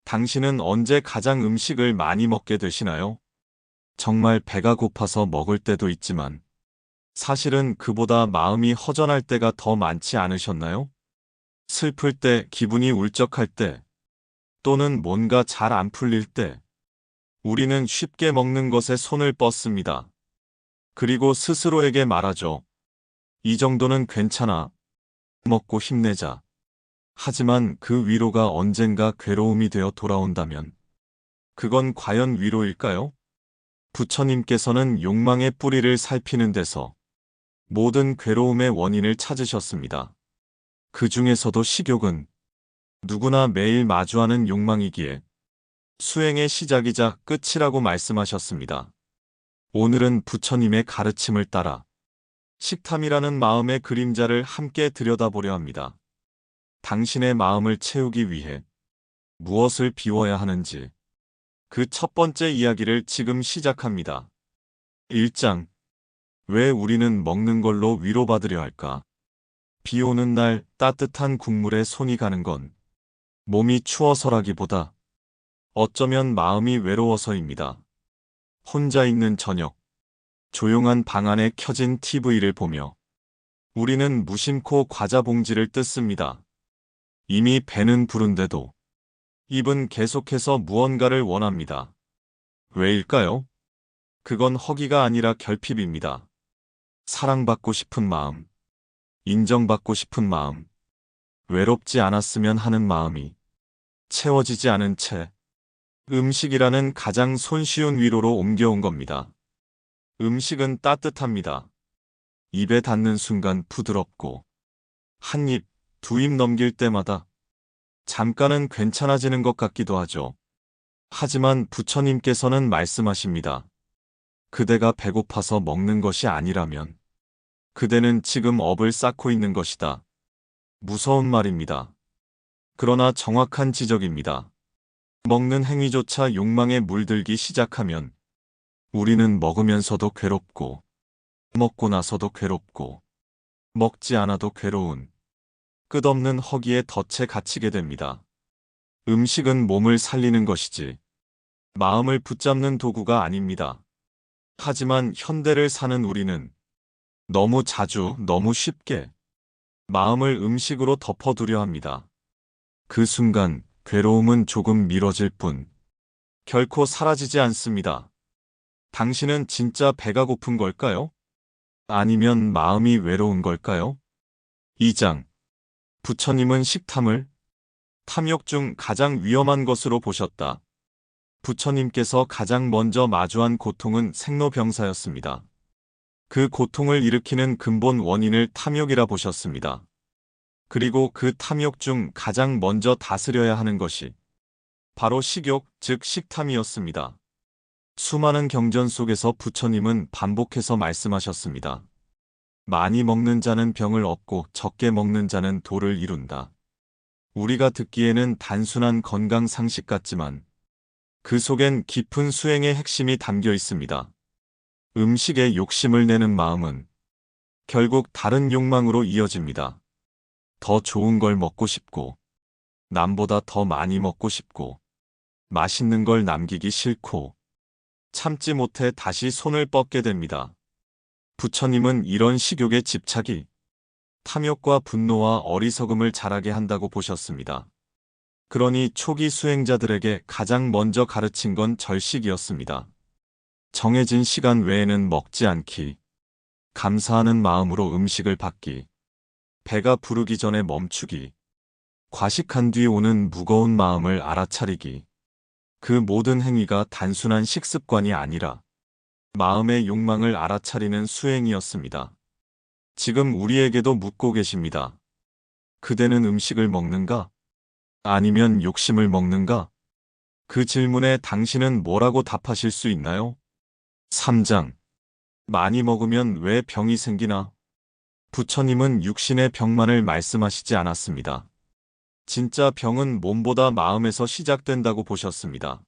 당신은 언제 가장 음식을 많이 먹게 되시나요? 정말 배가 고파서 먹을 때도 있지만 사실은 그보다 마음이 허전할 때가 더 많지 않으셨나요? 슬플 때, 기분이 울적할 때, 또는 뭔가 잘 안 풀릴 때, 우리는 쉽게 먹는 것에 손을 뻗습니다. 그리고 스스로에게 말하죠. 이 정도는 괜찮아. 먹고 힘내자. 하지만 그 위로가 언젠가 괴로움이 되어 돌아온다면 그건 과연 위로일까요? 부처님께서는 욕망의 뿌리를 살피는 데서 모든 괴로움의 원인을 찾으셨습니다. 그 중에서도 식욕은 누구나 매일 마주하는 욕망이기에 수행의 시작이자 끝이라고 말씀하셨습니다. 오늘은 부처님의 가르침을 따라 식탐이라는 마음의 그림자를 함께 들여다보려 합니다. 당신의 마음을 채우기 위해 무엇을 비워야 하는지 그 첫 번째 이야기를 지금 시작합니다. 1장. 왜 우리는 먹는 걸로 위로받으려 할까? 비 오는 날 따뜻한 국물에 손이 가는 건 몸이 추워서라기보다 어쩌면 마음이 외로워서입니다. 혼자 있는 저녁, 조용한 방 안에 켜진 TV를 보며 우리는 무심코 과자 봉지를 뜯습니다. 이미 배는 부른데도 입은 계속해서 무언가를 원합니다. 왜일까요? 그건 허기가 아니라 결핍입니다. 사랑받고 싶은 마음, 인정받고 싶은 마음, 외롭지 않았으면 하는 마음이 채워지지 않은 채 음식이라는 가장 손쉬운 위로로 옮겨온 겁니다. 음식은 따뜻합니다. 입에 닿는 순간 부드럽고 한 입, 두 입 넘길 때마다 잠깐은 괜찮아지는 것 같기도 하죠. 하지만 부처님께서는 말씀하십니다. 그대가 배고파서 먹는 것이 아니라면 그대는 지금 업을 쌓고 있는 것이다. 무서운 말입니다. 그러나 정확한 지적입니다. 먹는 행위조차 욕망에 물들기 시작하면 우리는 먹으면서도 괴롭고 먹고 나서도 괴롭고 먹지 않아도 괴로운 끝없는 허기에 덫에 갇히게 됩니다. 음식은 몸을 살리는 것이지 마음을 붙잡는 도구가 아닙니다. 하지만 현대를 사는 우리는 너무 자주, 너무 쉽게 마음을 음식으로 덮어두려 합니다. 그 순간 괴로움은 조금 미뤄질 뿐 결코 사라지지 않습니다. 당신은 진짜 배가 고픈 걸까요? 아니면 마음이 외로운 걸까요? 2장. 부처님은 식탐을 탐욕 중 가장 위험한 것으로 보셨다. 부처님께서 가장 먼저 마주한 고통은 생로병사였습니다. 그 고통을 일으키는 근본 원인을 탐욕이라 보셨습니다. 그리고 그 탐욕 중 가장 먼저 다스려야 하는 것이 바로 식욕, 즉 식탐이었습니다. 수많은 경전 속에서 부처님은 반복해서 말씀하셨습니다. 많이 먹는 자는 병을 얻고 적게 먹는 자는 도를 이룬다. 우리가 듣기에는 단순한 건강 상식 같지만 그 속엔 깊은 수행의 핵심이 담겨 있습니다. 음식에 욕심을 내는 마음은 결국 다른 욕망으로 이어집니다. 더 좋은 걸 먹고 싶고, 남보다 더 많이 먹고 싶고, 맛있는 걸 남기기 싫고, 참지 못해 다시 손을 뻗게 됩니다. 부처님은 이런 식욕의 집착이 탐욕과 분노와 어리석음을 자라게 한다고 보셨습니다. 그러니 초기 수행자들에게 가장 먼저 가르친 건 절식이었습니다. 정해진 시간 외에는 먹지 않기, 감사하는 마음으로 음식을 받기, 배가 부르기 전에 멈추기, 과식한 뒤 오는 무거운 마음을 알아차리기. 그 모든 행위가 단순한 식습관이 아니라 마음의 욕망을 알아차리는 수행이었습니다. 지금 우리에게도 묻고 계십니다. 그대는 음식을 먹는가? 아니면 욕심을 먹는가? 그 질문에 당신은 뭐라고 답하실 수 있나요? 3장. 많이 먹으면 왜 병이 생기나? 부처님은 육신의 병만을 말씀하시지 않았습니다. 진짜 병은 몸보다 마음에서 시작된다고 보셨습니다.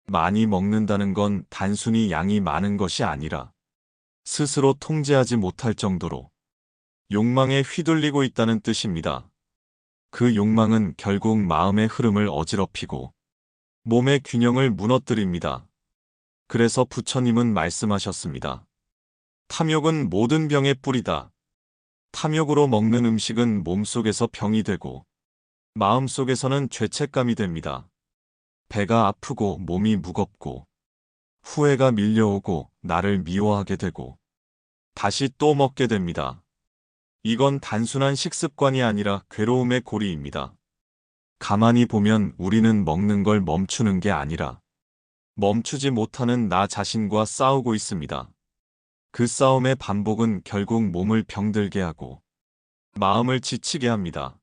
많이 먹는다는 건 단순히 양이 많은 것이 아니라 스스로 통제하지 못할 정도로 욕망에 휘둘리고 있다는 뜻입니다. 그 욕망은 결국 마음의 흐름을 어지럽히고 몸의 균형을 무너뜨립니다. 그래서 부처님은 말씀하셨습니다. 탐욕은 모든 병의 뿌리다. 탐욕으로 먹는 음식은 몸속에서 병이 되고 마음속에서는 죄책감이 됩니다. 배가 아프고 몸이 무겁고 후회가 밀려오고 나를 미워하게 되고 다시 또 먹게 됩니다. 이건 단순한 식습관이 아니라 괴로움의 고리입니다. 가만히 보면 우리는 먹는 걸 멈추는 게 아니라 멈추지 못하는 나 자신과 싸우고 있습니다. 그 싸움의 반복은 결국 몸을 병들게 하고 마음을 지치게 합니다.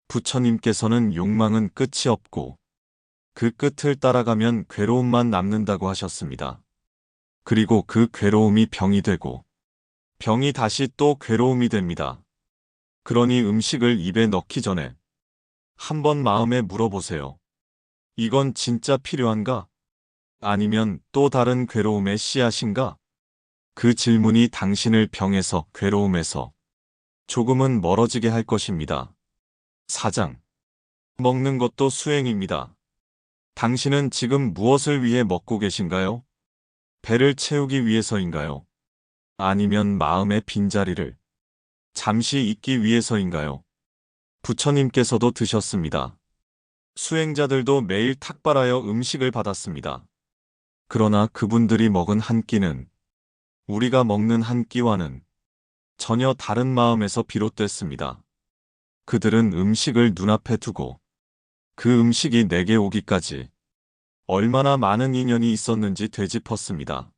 부처님께서는 욕망은 끝이 없고 그 끝을 따라가면 괴로움만 남는다고 하셨습니다. 그리고 그 괴로움이 병이 되고 병이 다시 또 괴로움이 됩니다. 그러니 음식을 입에 넣기 전에 한번 마음에 물어보세요. 이건 진짜 필요한가? 아니면 또 다른 괴로움의 씨앗인가? 그 질문이 당신을 병에서, 괴로움에서 조금은 멀어지게 할 것입니다. 4장. 먹는 것도 수행입니다. 당신은 지금 무엇을 위해 먹고 계신가요? 배를 채우기 위해서인가요? 아니면 마음의 빈자리를 잠시 잊기 위해서인가요? 부처님께서도 드셨습니다. 수행자들도 매일 탁발하여 음식을 받았습니다. 그러나 그분들이 먹은 한 끼는 우리가 먹는 한 끼와는 전혀 다른 마음에서 비롯됐습니다. 그들은 음식을 눈앞에 두고 그 음식이 내게 오기까지 얼마나 많은 인연이 있었는지 되짚었습니다.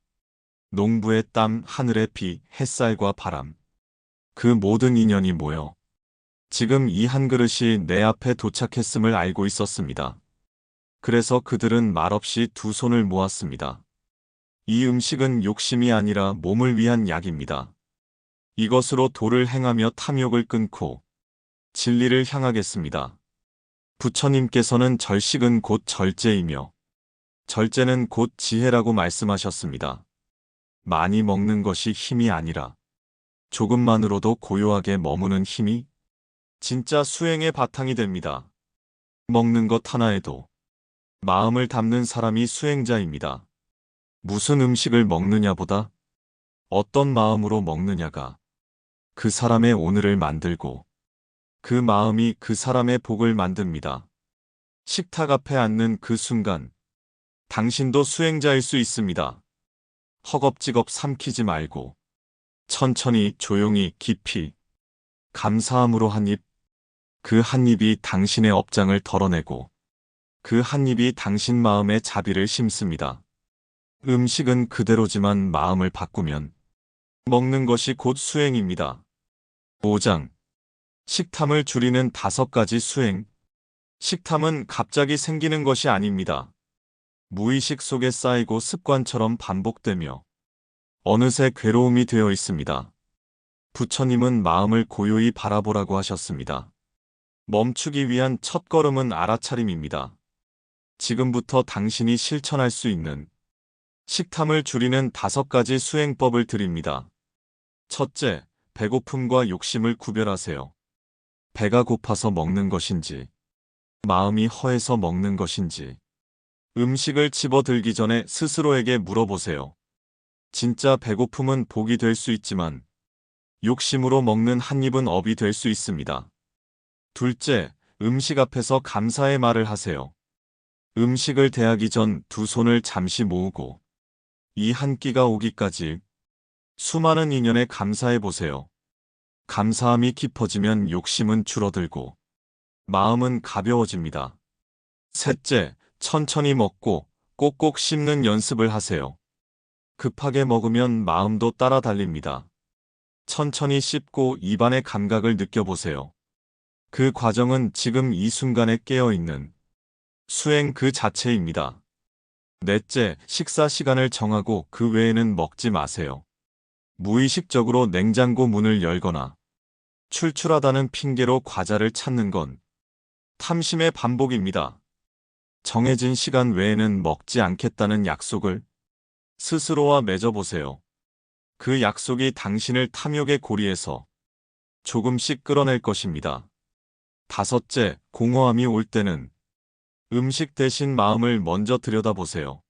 농부의 땀, 하늘의 비, 햇살과 바람. 그 모든 인연이 모여 지금 이 한 그릇이 내 앞에 도착했음을 알고 있었습니다. 그래서 그들은 말없이 두 손을 모았습니다. 이 음식은 욕심이 아니라 몸을 위한 약입니다. 이것으로 도를 행하며 탐욕을 끊고 진리를 향하겠습니다. 부처님께서는 절식은 곧 절제이며 절제는 곧 지혜라고 말씀하셨습니다. 많이 먹는 것이 힘이 아니라 조금만으로도 고요하게 머무는 힘이 진짜 수행의 바탕이 됩니다. 먹는 것 하나에도 마음을 담는 사람이 수행자입니다. 무슨 음식을 먹느냐보다 어떤 마음으로 먹느냐가 그 사람의 오늘을 만들고 그 마음이 그 사람의 복을 만듭니다. 식탁 앞에 앉는 그 순간 당신도 수행자일 수 있습니다. 허겁지겁 삼키지 말고 천천히 조용히 깊이 감사함으로 한 입, 그 한 입이 당신의 업장을 덜어내고 그 한 입이 당신 마음에 자비를 심습니다. 음식은 그대로지만 마음을 바꾸면 먹는 것이 곧 수행입니다. 5장. 식탐을 줄이는 5가지 수행. 식탐은 갑자기 생기는 것이 아닙니다. 무의식 속에 쌓이고 습관처럼 반복되며 어느새 괴로움이 되어 있습니다. 부처님은 마음을 고요히 바라보라고 하셨습니다. 멈추기 위한 첫걸음은 알아차림입니다. 지금부터 당신이 실천할 수 있는 식탐을 줄이는 5가지 수행법을 드립니다. 첫째, 배고픔과 욕심을 구별하세요. 배가 고파서 먹는 것인지, 마음이 허해서 먹는 것인지, 음식을 집어들기 전에 스스로에게 물어보세요. 진짜 배고픔은 복이 될 수 있지만, 욕심으로 먹는 한 입은 업이 될 수 있습니다. 둘째, 음식 앞에서 감사의 말을 하세요. 음식을 대하기 전 두 손을 잠시 모으고, 이 한 끼가 오기까지 수많은 인연에 감사해 보세요. 감사함이 깊어지면 욕심은 줄어들고 마음은 가벼워집니다. 셋째, 천천히 먹고 꼭꼭 씹는 연습을 하세요. 급하게 먹으면 마음도 따라 달립니다. 천천히 씹고 입안의 감각을 느껴보세요. 그 과정은 지금 이 순간에 깨어있는 수행 그 자체입니다. 넷째, 식사 시간을 정하고 그 외에는 먹지 마세요. 무의식적으로 냉장고 문을 열거나 출출하다는 핑계로 과자를 찾는 건 탐심의 반복입니다. 정해진 시간 외에는 먹지 않겠다는 약속을 스스로와 맺어보세요. 그 약속이 당신을 탐욕의 고리에서 조금씩 끌어낼 것입니다. 5째, 공허함이 올 때는 음식 대신 마음을 먼저 들여다보세요.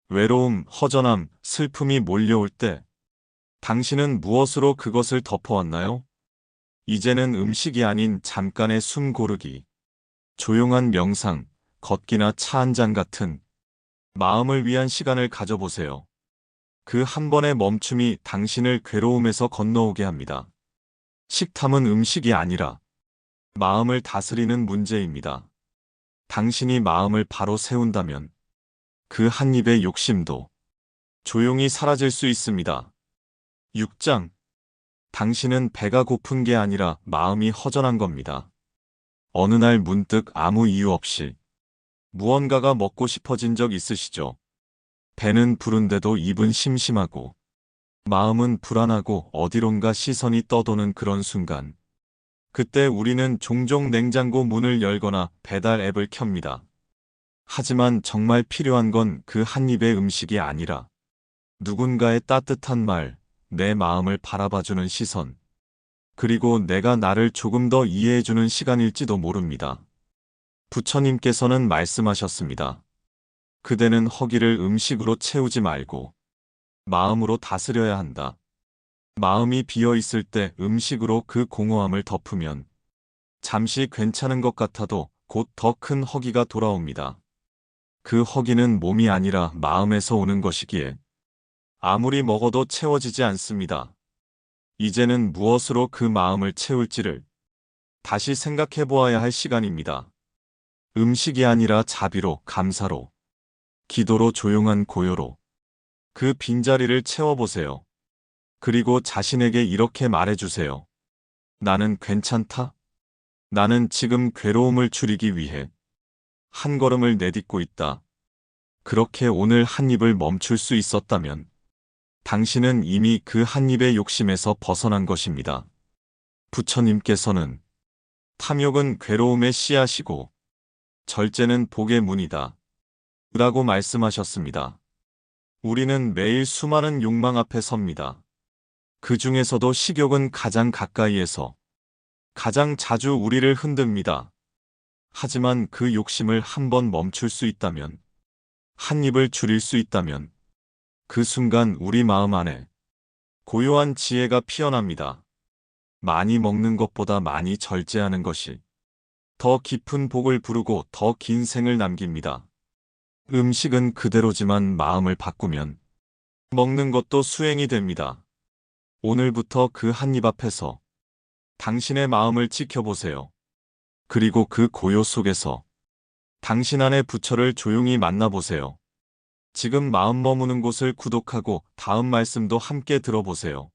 외로움, 허전함, 슬픔이 몰려올 때 당신은 무엇으로 그것을 덮어왔나요? 이제는 음식이 아닌 잠깐의 숨 고르기, 조용한 명상, 걷기나 차 한 잔 같은 마음을 위한 시간을 가져보세요. 그 한 번의 멈춤이 당신을 괴로움에서 건너오게 합니다. 식탐은 음식이 아니라 마음을 다스리는 문제입니다. 당신이 마음을 바로 세운다면 그 한 입의 욕심도 조용히 사라질 수 있습니다. 6장. 당신은 배가 고픈 게 아니라 마음이 허전한 겁니다. 어느 날 문득 아무 이유 없이 무언가가 먹고 싶어진 적 있으시죠? 배는 부른데도 입은 심심하고 마음은 불안하고 어디론가 시선이 떠도는 그런 순간. 그때 우리는 종종 냉장고 문을 열거나 배달 앱을 켭니다. 하지만 정말 필요한 건 그 한 입의 음식이 아니라 누군가의 따뜻한 말, 내 마음을 바라봐주는 시선, 그리고 내가 나를 조금 더 이해해주는 시간일지도 모릅니다. 부처님께서는 말씀하셨습니다. 그대는 허기를 음식으로 채우지 말고 마음으로 다스려야 한다. 마음이 비어 있을 때 음식으로 그 공허함을 덮으면 잠시 괜찮은 것 같아도 곧 더 큰 허기가 돌아옵니다. 그 허기는 몸이 아니라 마음에서 오는 것이기에 아무리 먹어도 채워지지 않습니다. 이제는 무엇으로 그 마음을 채울지를 다시 생각해 보아야 할 시간입니다. 음식이 아니라 자비로, 감사로, 기도로, 조용한 고요로 그 빈자리를 채워보세요. 그리고 자신에게 이렇게 말해주세요. 나는 괜찮다. 나는 지금 괴로움을 줄이기 위해 한 걸음을 내딛고 있다. 그렇게 오늘 한 입을 멈출 수 있었다면 당신은 이미 그 한 입의 욕심에서 벗어난 것입니다. 부처님께서는 탐욕은 괴로움의 씨앗이고 절제는 복의 문이다. 라고 말씀하셨습니다. 우리는 매일 수많은 욕망 앞에 섭니다. 그 중에서도 식욕은 가장 가까이에서 가장 자주 우리를 흔듭니다. 하지만 그 욕심을 한 번 멈출 수 있다면, 한 입을 줄일 수 있다면 그 순간 우리 마음 안에 고요한 지혜가 피어납니다. 많이 먹는 것보다 많이 절제하는 것이 더 깊은 복을 부르고 더 긴 생을 남깁니다. 음식은 그대로지만 마음을 바꾸면 먹는 것도 수행이 됩니다. 오늘부터 그 한 입 앞에서 당신의 마음을 지켜보세요. 그리고 그 고요 속에서 당신 안의 부처를 조용히 만나보세요. 지금 마음 머무는 곳을 구독하고 다음 말씀도 함께 들어보세요.